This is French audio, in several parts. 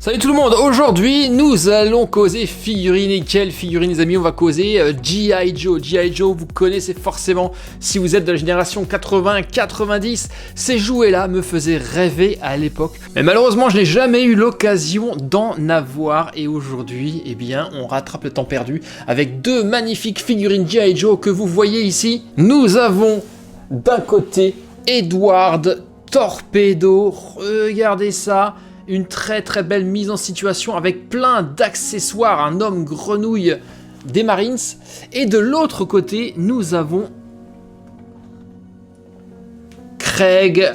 Salut tout le monde, aujourd'hui nous allons causer figurines. Et quelle figurine les amis? On va causer G.I. Joe. G.I. Joe, vous connaissez forcément si vous êtes de la génération 80-90. Ces jouets là me faisaient rêver à l'époque. Mais malheureusement je n'ai jamais eu l'occasion d'en avoir. Et aujourd'hui, eh bien, on rattrape le temps perdu avec deux magnifiques figurines G.I. Joe que vous voyez ici. Nous avons d'un côté Edward Torpedo, regardez ça. Une très belle mise en situation avec plein d'accessoires, un homme grenouille des Marines. Et de l'autre côté, nous avons Craig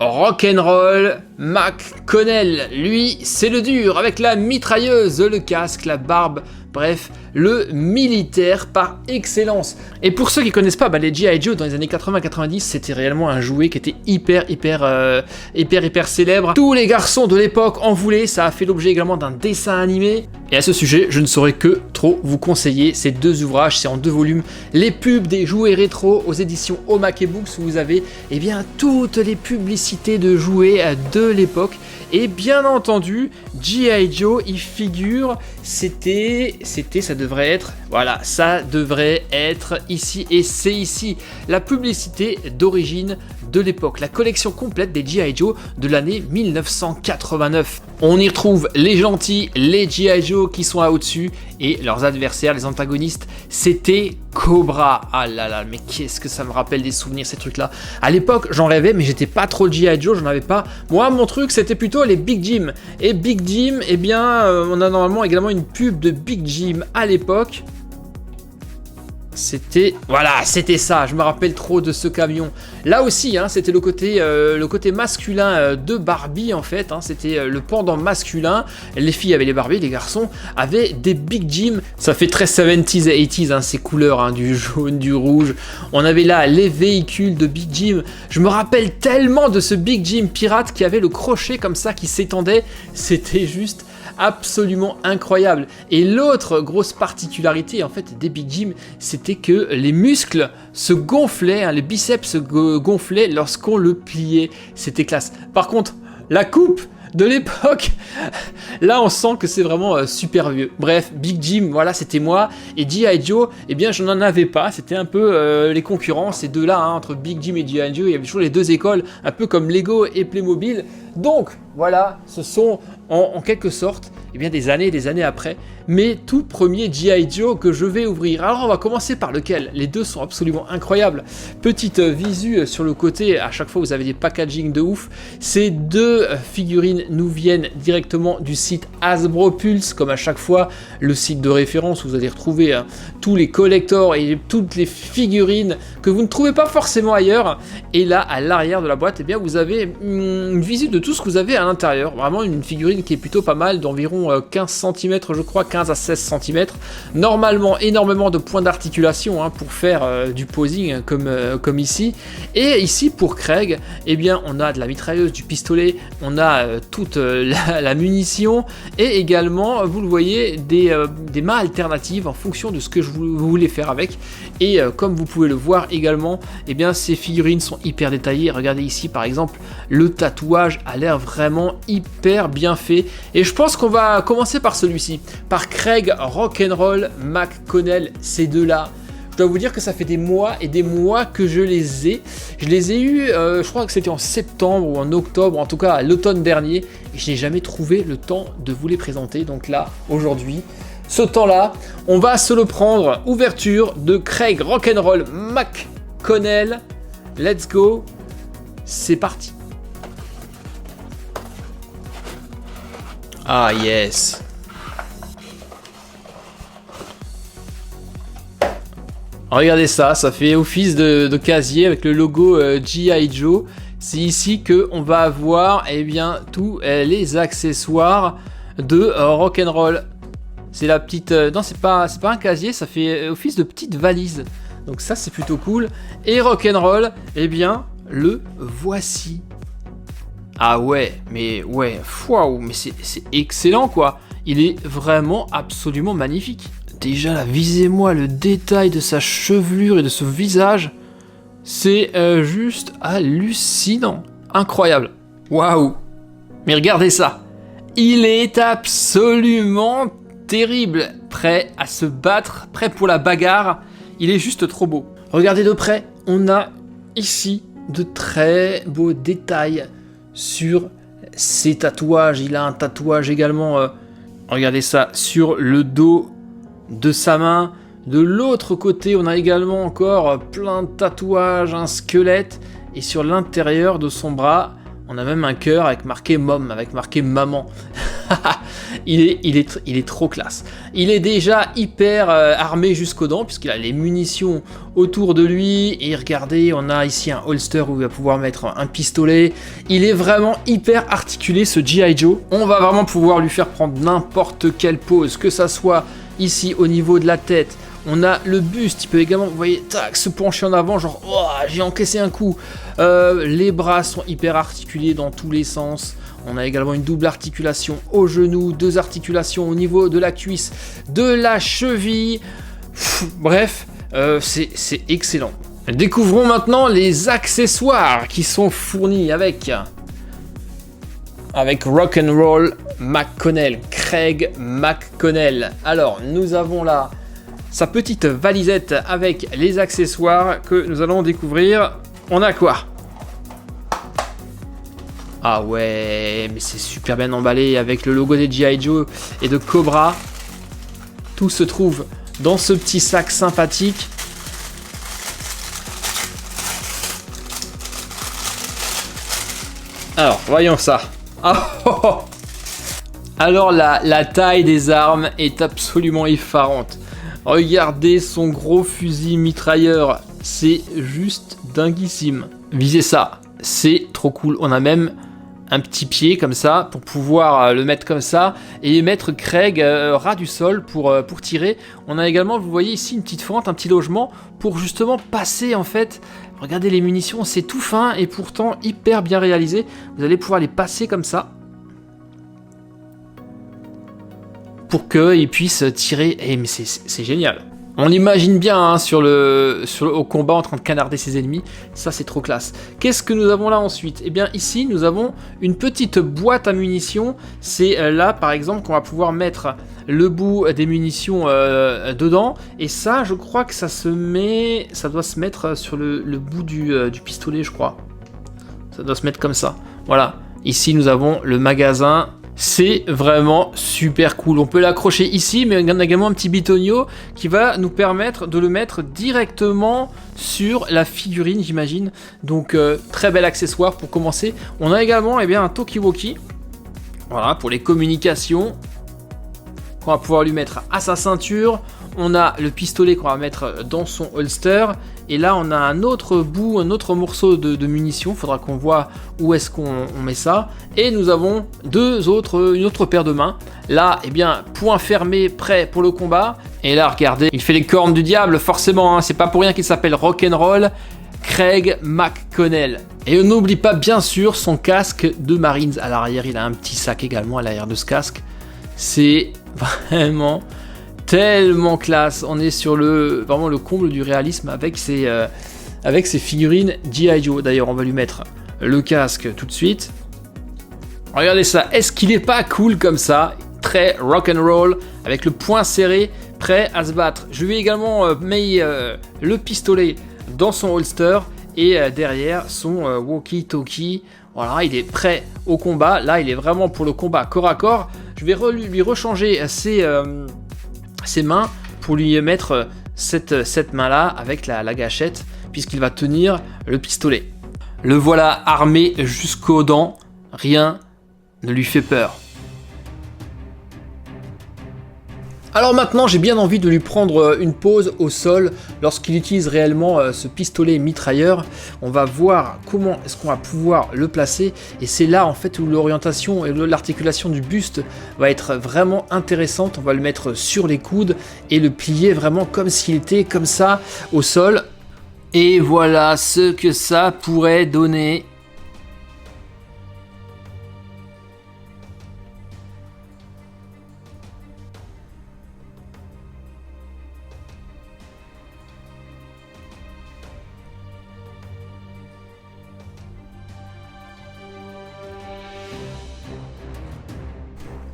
Rock'n'Roll McConnell. Lui, c'est le dur, avec la mitrailleuse, le casque, la barbe, bref, le militaire par excellence. Et pour ceux qui connaissent pas, les G.I. Joe dans les années 80-90, c'était réellement un jouet qui était hyper célèbre. Tous les garçons de l'époque en voulaient, ça a fait l'objet également d'un dessin animé. Et à ce sujet, je ne saurais que trop vous conseiller ces deux ouvrages, c'est en 2 volumes, les pubs des jouets rétro aux éditions Omake Books, où vous avez toutes les publicités de jouets de l'époque. Et bien entendu, G.I. Joe, il figure, ça devrait être, voilà, ça devrait être ici, et c'est ici, la publicité d'origine de l'époque, la collection complète des G.I. Joe de l'année 1989. On y retrouve les gentils, les G.I. Joe qui sont là au-dessus, et leurs adversaires, les antagonistes, c'était Cobra. Ah là là, mais qu'est-ce que ça me rappelle des souvenirs ces trucs-là. À l'époque, j'en rêvais, mais j'étais pas trop G.I. Joe, j'en avais pas. Moi, mon truc, c'était plutôt les Big Jim. Et Big Jim, eh bien, on a normalement également une pub de Big Jim à l'époque. C'était ça, je me rappelle trop de ce camion. Là aussi, c'était le côté masculin de Barbie en fait, c'était le pendant masculin. Les filles avaient les Barbie, les garçons avaient des Big Jim. Ça fait très 70s et 80s, ces couleurs, du jaune, du rouge. On avait là les véhicules de Big Jim. Je me rappelle tellement de ce Big Jim pirate qui avait le crochet comme ça qui s'étendait. C'était juste absolument incroyable. Et l'autre grosse particularité en fait des Big Jim, c'était que les muscles se gonflaient, les biceps se gonflaient lorsqu'on le pliait. C'était classe. Par contre, la coupe de l'époque, là on sent que c'est vraiment super vieux. Bref, Big Jim, voilà, c'était moi. Et G.I. Joe, eh bien je n'en avais pas. C'était un peu les concurrents, ces deux-là, entre Big Jim et G.I. Joe. Il y avait toujours les deux écoles, un peu comme Lego et Playmobil. Donc voilà, ce sont en quelque sorte des années après, mes tout premiers G.I. Joe que je vais ouvrir. Alors on va commencer par lequel? Les deux sont absolument incroyables. Petite visu sur le côté, à chaque fois vous avez des packaging de ouf. Ces deux figurines nous viennent directement du site Hasbro Pulse, comme à chaque fois, le site de référence où vous allez retrouver tous les collectors et toutes les figurines que vous ne trouvez pas forcément ailleurs. Et là, à l'arrière de la boîte, vous avez une visu de tout ce que vous avez à l'intérieur. Vraiment une figurine qui est plutôt pas mal, d'environ 15 cm, je crois, 15 à 16 cm. Normalement, énormément de points d'articulation pour faire du posing comme ici. Et ici, pour Craig, on a de la mitrailleuse, du pistolet, on a toute la munition et également, vous le voyez, des mains alternatives en fonction de ce que vous voulez faire avec. Et comme vous pouvez le voir également, ces figurines sont hyper détaillées. Regardez ici, par exemple, le tatouage a l'air vraiment hyper bien fait. Et je pense qu'on va commencer par celui-ci, par Craig Rock'n'Roll McConnell. Ces deux-là, je dois vous dire que ça fait des mois et des mois que je les ai. Je les ai eus, je crois que c'était en septembre ou en octobre, en tout cas à l'automne dernier. Et je n'ai jamais trouvé le temps de vous les présenter. Donc là, aujourd'hui, ce temps-là, on va se le prendre. Ouverture de Craig Rock'n'Roll McConnell. Let's go. C'est parti. Ah yes. Regardez ça, ça fait office de casier avec le logo G.I. Joe. C'est ici que on va avoir tous les accessoires de Rock'n'Roll. C'est la petite non, c'est pas un casier, ça fait office de petite valise. Donc ça c'est plutôt cool. Et Rock'n'Roll, le voici. Ah ouais, mais c'est excellent quoi. Il est vraiment absolument magnifique. Déjà là, visez-moi le détail de sa chevelure et de ce visage. C'est juste hallucinant. Incroyable. Waouh. Mais regardez ça. Il est absolument terrible, prêt à se battre, prêt pour la bagarre. Il est juste trop beau. Regardez de près, on a ici de très beaux détails sur ses tatouages. Il a un tatouage également, regardez ça, sur le dos de sa main. De l'autre côté, on a également encore plein de tatouages, un squelette. Et sur l'intérieur de son bras, on a même un cœur avec marqué Mom, avec marqué Maman. il est trop classe. Il est déjà hyper armé jusqu'aux dents, puisqu'il a les munitions autour de lui. Et regardez, on a ici un holster où il va pouvoir mettre un pistolet. Il est vraiment hyper articulé, ce G.I. Joe. On va vraiment pouvoir lui faire prendre n'importe quelle pose, que ça soit ici au niveau de la tête. On a le buste, il peut également, vous voyez, tac, se pencher en avant, genre, oh, j'ai encaissé un coup. Les bras sont hyper articulés dans tous les sens. On a également une double articulation au genou, 2 articulations au niveau de la cuisse, de la cheville. Bref, c'est excellent. Découvrons maintenant les accessoires qui sont fournis avec Rock'n'Roll McConnell, Craig McConnell. Alors, nous avons là sa petite valisette avec les accessoires que nous allons découvrir. On a quoi? Ah ouais, mais c'est super bien emballé avec le logo des G.I. Joe et de Cobra. Tout se trouve dans ce petit sac sympathique. Alors, voyons ça. Ah, oh, oh. Alors la taille des armes est absolument effarante. Regardez son gros fusil mitrailleur, c'est juste dinguissime. Visez ça, c'est trop cool. On a même un petit pied comme ça pour pouvoir le mettre comme ça et mettre Craig ras du sol pour tirer. On a également, vous voyez ici, une petite fente, un petit logement pour justement passer en fait. Regardez les munitions, c'est tout fin et pourtant hyper bien réalisé. Vous allez pouvoir les passer comme ça pour qu'il puisse tirer. Eh, mais c'est génial. On l'imagine bien hein, au combat en train de canarder ses ennemis. Ça, c'est trop classe. Qu'est-ce que nous avons là ensuite? Eh bien, ici, nous avons une petite boîte à munitions. C'est là, par exemple, qu'on va pouvoir mettre le bout des munitions dedans. Et ça, je crois que ça doit se mettre sur le bout du pistolet, je crois. Ça doit se mettre comme ça. Voilà. Ici, nous avons le magasin. C'est vraiment super cool. On peut l'accrocher ici, mais on a également un petit bitonio qui va nous permettre de le mettre directement sur la figurine, j'imagine. Donc, très bel accessoire pour commencer. On a également un talkie-walkie. Voilà, pour les communications. Qu'on va pouvoir lui mettre à sa ceinture. On a le pistolet qu'on va mettre dans son holster. Et là, on a un autre bout, un autre morceau de munitions. Il faudra qu'on voit où est-ce qu'on met ça. Et nous avons une autre paire de mains. Là, point fermé, prêt pour le combat. Et là, regardez, il fait les cornes du diable, forcément. Hein, c'est pas pour rien qu'il s'appelle Rock'n'Roll Craig McConnell. Et on n'oublie pas, bien sûr, son casque de Marines. À l'arrière, il a un petit sac également à l'arrière de ce casque. C'est vraiment tellement classe. On est sur vraiment le comble du réalisme avec ces figurines G.I. Joe. D'ailleurs, on va lui mettre le casque tout de suite. Regardez ça. Est-ce qu'il est pas cool comme ça? Très rock'n'roll avec le poing serré, prêt à se battre. Je lui ai également mis le pistolet dans son holster et derrière son walkie-talkie. Voilà, il est prêt au combat. Là, il est vraiment pour le combat corps à corps. Je vais lui rechanger ses mains pour lui mettre cette main-là avec la gâchette, puisqu'il va tenir le pistolet. Le voilà armé jusqu'aux dents. Rien ne lui fait peur. Alors maintenant, j'ai bien envie de lui prendre une pause au sol lorsqu'il utilise réellement ce pistolet mitrailleur. On va voir comment est-ce qu'on va pouvoir le placer et c'est là en fait où l'orientation et l'articulation du buste va être vraiment intéressante. On va le mettre sur les coudes et le plier vraiment comme s'il était comme ça au sol. Et voilà ce que ça pourrait donner.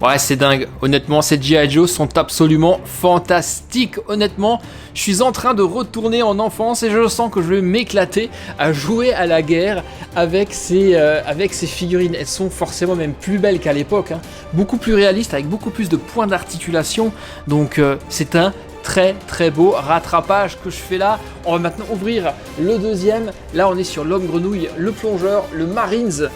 Ouais, c'est dingue. Honnêtement, ces G.I. Joe sont absolument fantastiques. Honnêtement, je suis en train de retourner en enfance et je sens que je vais m'éclater à jouer à la guerre avec ces figurines. Elles sont forcément même plus belles qu'à l'époque, hein. Beaucoup plus réalistes, avec beaucoup plus de points d'articulation. Donc, c'est un très très beau rattrapage que je fais là. On va maintenant ouvrir le deuxième. Là, on est sur l'homme grenouille, le plongeur, le Marines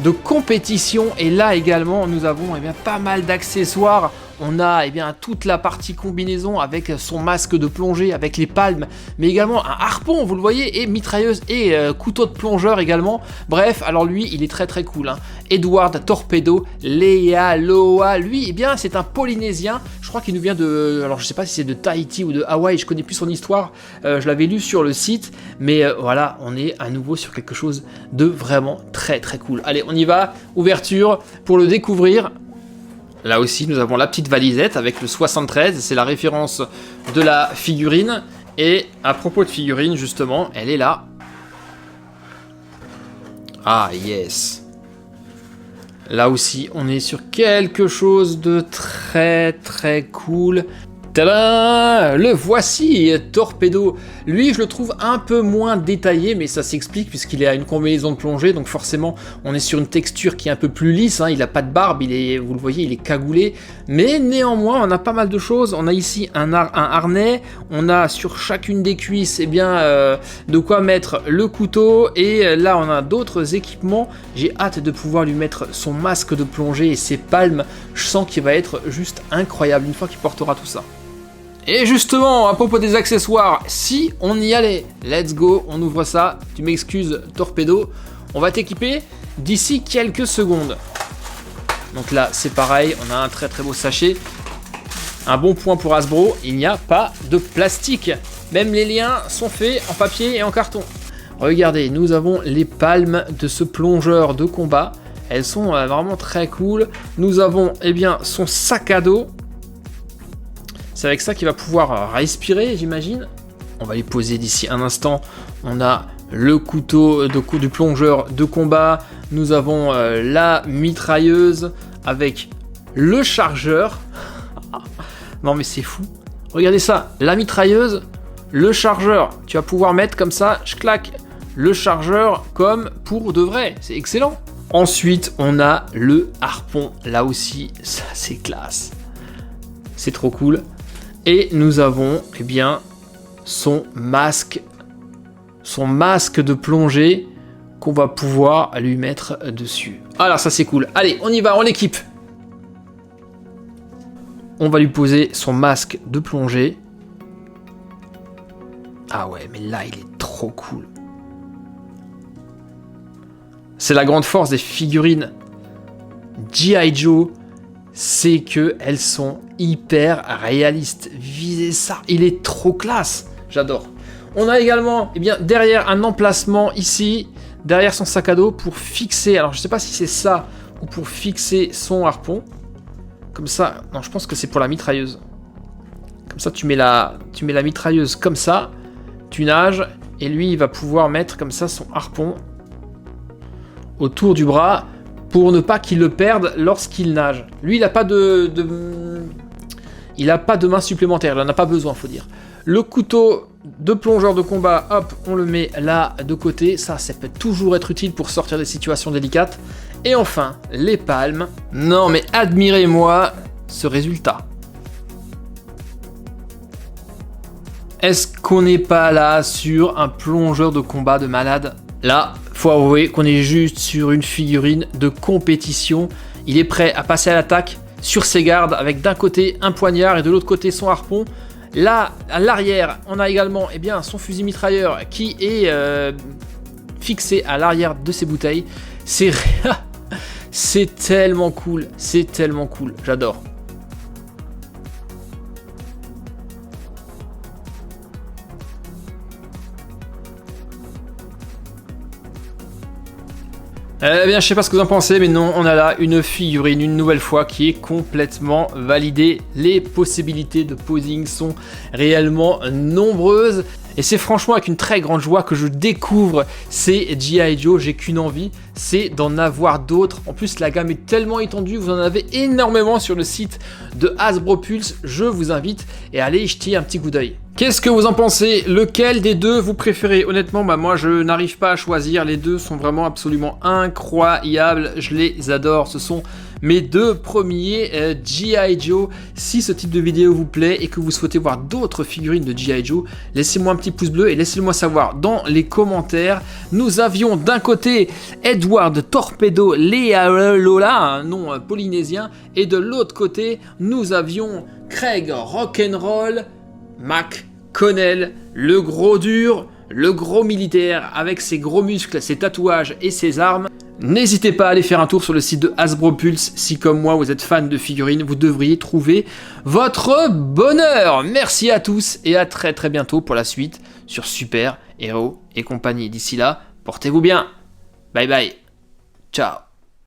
de compétition, et là également nous avons pas mal d'accessoires. On a toute la partie combinaison avec son masque de plongée, avec les palmes, mais également un harpon, vous le voyez, et mitrailleuse et couteau de plongeur également. Bref, alors lui, il est très très cool, hein. Edward Torpedo Lealoa, lui, c'est un Polynésien. Je crois qu'il nous vient de... Alors je sais pas si c'est de Tahiti ou de Hawaï, je connais plus son histoire, je l'avais lu sur le site, mais voilà, on est à nouveau sur quelque chose de vraiment très très cool. Allez, on y va, ouverture pour le découvrir. Là aussi, nous avons la petite valisette avec le 73, c'est la référence de la figurine. Et à propos de figurine, justement, elle est là. Ah, yes. Là aussi, on est sur quelque chose de très très cool. Tadam! Le voici, Torpedo. Lui, je le trouve un peu moins détaillé, mais ça s'explique puisqu'il a une combinaison de plongée, donc forcément, on est sur une texture qui est un peu plus lisse, hein. Il n'a pas de barbe, vous le voyez, il est cagoulé, mais néanmoins, on a pas mal de choses. On a ici un harnais, on a sur chacune des cuisses, de quoi mettre le couteau, et là, on a d'autres équipements. J'ai hâte de pouvoir lui mettre son masque de plongée et ses palmes. Je sens qu'il va être juste incroyable une fois qu'il portera tout ça. Et justement, à propos des accessoires, si on y allait, let's go, on ouvre ça, tu m'excuses Torpedo, on va t'équiper d'ici quelques secondes. Donc là, c'est pareil, on a un très très beau sachet. Un bon point pour Hasbro, il n'y a pas de plastique. Même les liens sont faits en papier et en carton. Regardez, nous avons les palmes de ce plongeur de combat. Elles sont vraiment très cool. Nous avons son sac à dos. C'est avec ça qu'il va pouvoir respirer, j'imagine. On va les poser d'ici un instant. On a le couteau du plongeur de combat. Nous avons la mitrailleuse avec le chargeur. Non mais c'est fou. Regardez ça, la mitrailleuse, le chargeur. Tu vas pouvoir mettre comme ça, je claque le chargeur comme pour de vrai. C'est excellent. Ensuite, on a le harpon. Là aussi, ça c'est classe. C'est trop cool. Et nous avons son masque de plongée qu'on va pouvoir lui mettre dessus. Alors ça c'est cool. Allez, on y va, on l'équipe. On va lui poser son masque de plongée. Ah ouais, mais là il est trop cool. C'est la grande force des figurines G.I. Joe. C'est qu'elles sont hyper réalistes. Visez ça, il est trop classe. J'adore. On a également derrière un emplacement ici, derrière son sac à dos pour fixer, alors je sais pas si c'est ça ou pour fixer son harpon. Comme ça, non je pense que c'est pour la mitrailleuse. Comme ça tu mets la mitrailleuse comme ça, tu nages et lui il va pouvoir mettre comme ça son harpon autour du bras. Pour ne pas qu'il le perde lorsqu'il nage. Lui, il n'a pas il n'a pas de main supplémentaire, il n'en a pas besoin, faut dire. Le couteau de plongeur de combat, hop, on le met là de côté. Ça peut toujours être utile pour sortir des situations délicates. Et enfin, les palmes. Non, mais admirez-moi ce résultat. Est-ce qu'on n'est pas là sur un plongeur de combat de malade ? Là, faut avouer qu'on est juste sur une figurine de compétition. Il est prêt à passer à l'attaque sur ses gardes avec d'un côté un poignard et de l'autre côté son harpon. Là, à l'arrière, on a également son fusil mitrailleur qui est fixé à l'arrière de ses bouteilles. C'est tellement cool, j'adore. Eh bien, je sais pas ce que vous en pensez, mais non, on a là une figurine, une nouvelle fois, qui est complètement validée. Les possibilités de posing sont réellement nombreuses. Et c'est franchement avec une très grande joie que je découvre ces G.I. Joe. J'ai qu'une envie, c'est d'en avoir d'autres. En plus, la gamme est tellement étendue, vous en avez énormément sur le site de Hasbro Pulse. Je vous invite à aller y jeter un petit coup d'œil. Qu'est-ce que vous en pensez? Lequel des deux vous préférez? Honnêtement, moi je n'arrive pas à choisir. Les deux sont vraiment absolument incroyables. Je les adore. Ce sont mes deux premiers G.I. Joe. Si ce type de vidéo vous plaît et que vous souhaitez voir d'autres figurines de G.I. Joe, laissez-moi un petit pouce bleu et laissez-le-moi savoir dans les commentaires. Nous avions d'un côté Edward Torpedo Lealola, un nom polynésien, et de l'autre côté, nous avions Craig Rock'n'Roll McConnell, le gros dur, le gros militaire avec ses gros muscles, ses tatouages et ses armes. N'hésitez pas à aller faire un tour sur le site de Hasbro Pulse si comme moi vous êtes fan de figurines, vous devriez trouver votre bonheur. Merci à tous et à très bientôt pour la suite sur Super Héros et compagnie. D'ici là, portez-vous bien. Bye bye. Ciao.